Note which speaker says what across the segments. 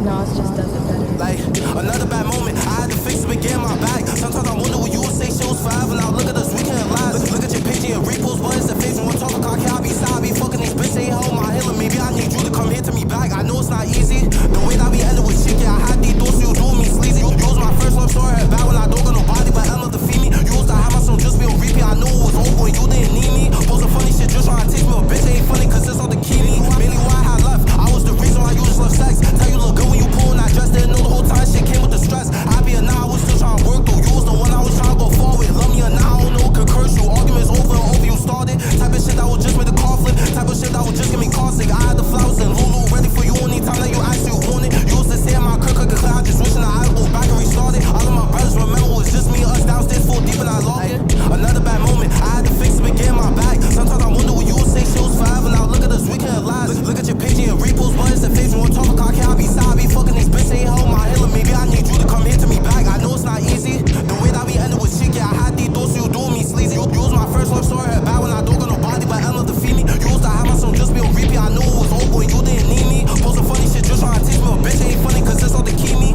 Speaker 1: Nas just does it better.
Speaker 2: Like, another bad moment, I had to fix it and get in my bag. Sometimes I wonder what you would say shit was forever. Now look at us, we can't lie. Look at your picture and repost, but it's the face when we're talking cock. I be side, I be fucking these bitches, ain't hold my healing. Maybe I need you to come here to me back. I know it's not easy. The way that we ended with shit, yeah, I had these thoughts, you doing me sleazy. You was my first love story, heard back when I don't got nobody, but I'm not defeat me. You was to have my son just be on repeat. I know it was over and you didn't need me. Posting funny shit, just trying to teach me, but bitch ain't funny, cause it's all the key me. Mainly why I had left, I was the reason why you just love sex. Tell you look good when you pull that dress, didn't know the whole time shit came with the stress. Happy or not, I was still trying to work through. You was the one I was trying to go forward. Love me or not, I don't know, could curse you. Arguments over and over, you started. Type of shit that would just make the car flip. Type of shit that would just get me car sick. I had the flowers and Lulu ready for you anytime that you actually want it. You used to say my could clear, I just wishing that I would go back and restart it. All of my brothers remember it was just me, us downstairs full deep and I logged it. Another bad moment, I had to fix it and get in my bag. Sometimes I wonder what you would say shit was forever. Now look at us, we can't lie. Look at your page and repost, but it's the face when we're talking cock. I be side, I be fucking these bitches, ain't hold my healing. Maybe I need you to come here to me back. I know it's not easy. The way that we ended with shit, yeah, I had these thoughts, you doing me sleazy. You was my first love story, heard bad when I don't got nobody, but I'm not defeat me. You used to have my son just be on repeat. I know it was over and you didn't need me. Posting funny shit, just trying to teach me, but bitch ain't funny, cause it's all the key me.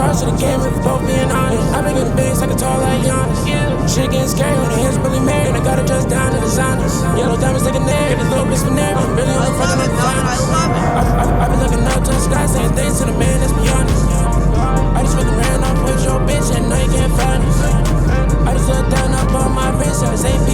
Speaker 3: charge to the game if both being honest. I've been getting big, second tall like Giannis. Shit getting scary when the hands really married. I gotta dress down to designers. Yellow diamonds taking air, get this little bitch from there. I'm really only fucking on the finals. I've been looking up to the sky, saying things to the man that's beyond us. I just really ran off with your bitch and now you can't find us. I just looked down up on my wrist, and it's AP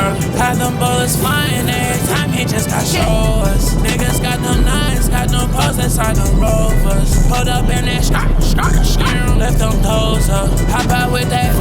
Speaker 3: bro. Had them bullets flying every time he just got show us. Niggas got them nines, got them posts inside them rovers. Pulled up in that lift them toes up. Hop out with that.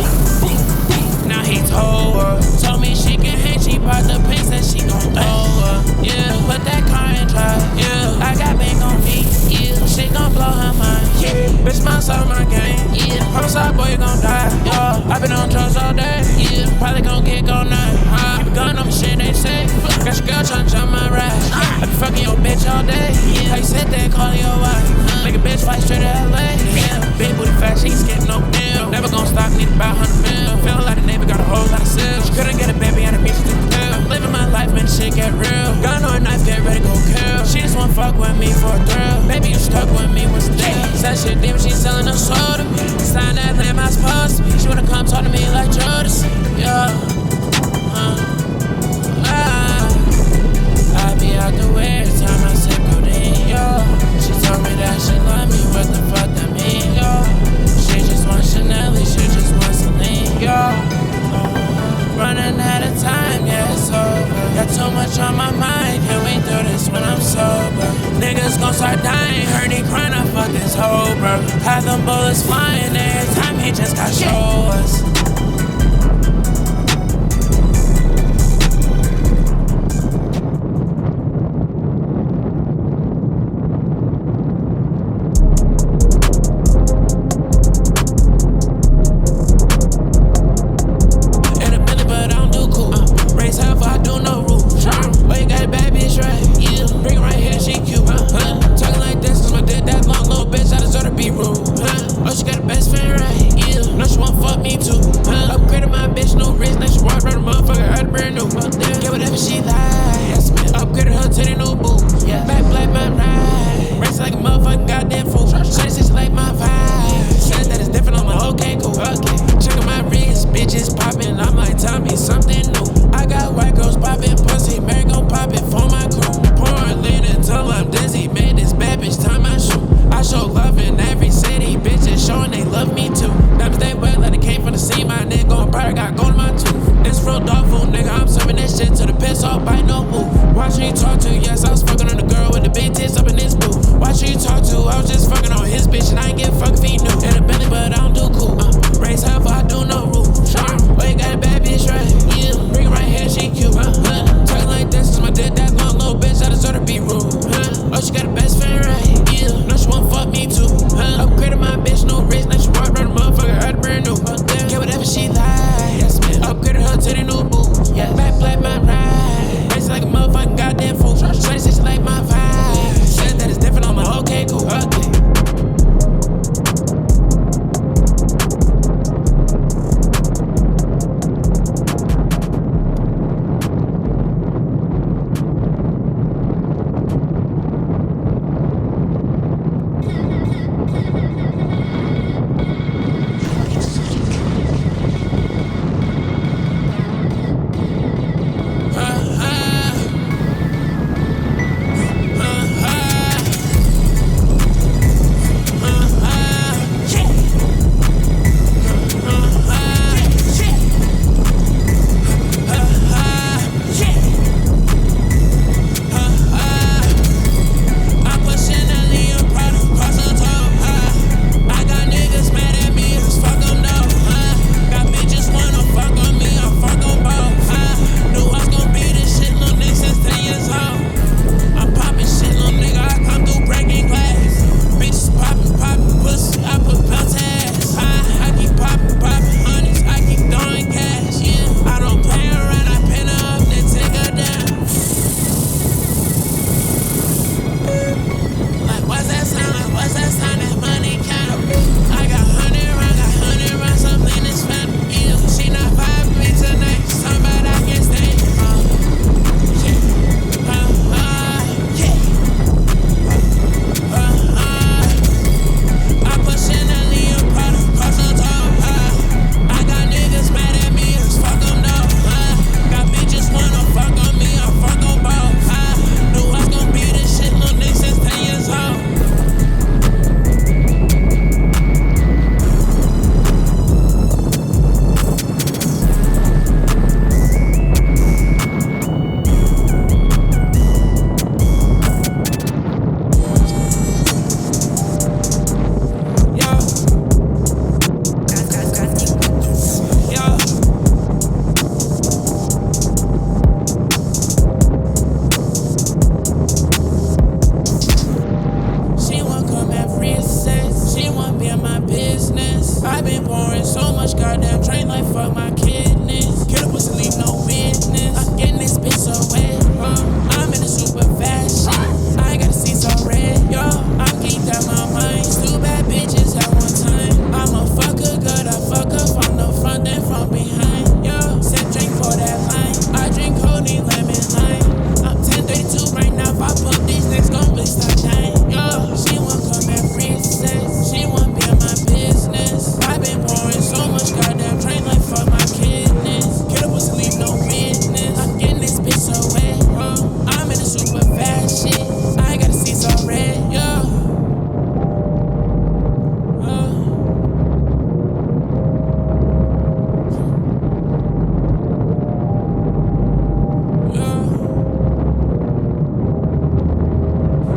Speaker 3: Now he told her. Told me she can hit, she bought the pics and she gon' throw her. Yeah, put that car in drive. Yeah, I got big on me. Yeah, she gon' blow her mind. Yeah, bitch, my soul, my game. Yeah, homicide boy, you gon' die. Yeah, I been on drugs all day. Yeah, probably gon' get all night. Keep a gun on me, shit they say. Got your girl tryna jump my ride. I be fucking your bitch all day. Yeah, how you sit there calling your wife? Make a bitch fly straight to LA. Yeah, big booty fat, she skip no deal. Never gon' stop, need about 100 mil. Feel like a neighbor got a whole lot of sales. She couldn't get a baby out of me, she took the pill. Living my life, man, shit get real. Gun or a knife, get ready, go kill. She just wanna fuck with me for a thrill. Baby, you stuck with me, what's the deal? Said shit deep, she selling her soul to me. Sign that lamb, I supposed to be. She wanna come talk to me like Judas. Yeah, I be out the way every time I sip codeine, yo. She told me that she love me, what the fuck that mean, yo. She just wants Chanel, she just wants Celine, yo. Running out of time, yeah, it's over. Got too much on my mind, can't wait through this when I'm sober. Niggas gon' start dying, heard he crying, I fuck this hoe, bro. Had them bullets flying every time he just got show us. Watch me talk to, yes, I was fucking on the girl with the big tits up in this booth. Watch you talk to, I was just fucking on his bitch and I ain't give a fuck if he knew. In a Bentley, but I don't do cool. Raise hell, but I do no rule.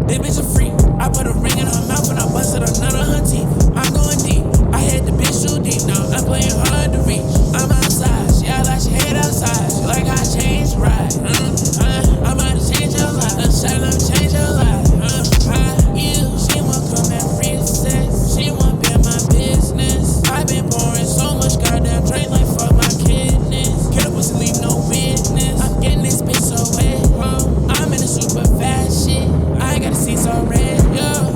Speaker 3: This bitch a freak. I put a ring in her mouth and I busted another her teeth. I'm going deep. I had the bitch too deep. Now I'm playing hard to reach. I'm outside. She act like she hate outside. She like I changed right. I'm about to change her life. Let's say let me change her life. She won't come and free sex. She won't be in my business. I've been pouring so much goddamn drink like fuck my kidneys. Kill a pussy, leave no witness. I'm getting this bitch so wet. I'm in a super fast shit. I ain't got the seats all red, yeah.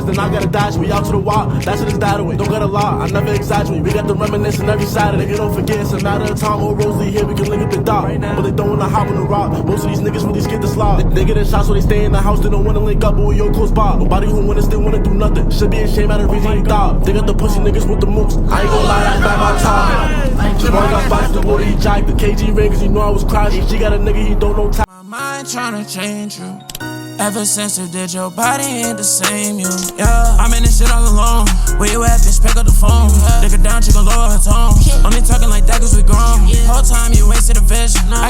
Speaker 1: Then I gotta dash, we out to the wild, that's it is that way. Don't gotta lie, I never exaggerate. We got the reminiscing every Saturday. Nigga, don't forget, it's a matter of time. Old Rosalie here, we can link up the dot. Right now. But they don't wanna hop on the rock. Most of these niggas really scared to slide. They get in shots so they stay in the house, they don't wanna link up, but we all close by. Nobody who wanna still wanna do nothing. Should be ashamed at the reason he died. They got the pussy niggas with the moves. I ain't gonna lie, that's bad my time. Javon got spots, the water he jacked. The KG ring, cause he know I was crashing. She got a nigga, he don't know time.
Speaker 3: My mind tryna change you. Ever since you did, your body ain't the same, you. Yeah, I'm in this shit all alone. Where you at, bitch? Pick up the phone. Dick her down, she gon' lower her tone. Only talking like that cause we grown. Whole time you wasted a vision. I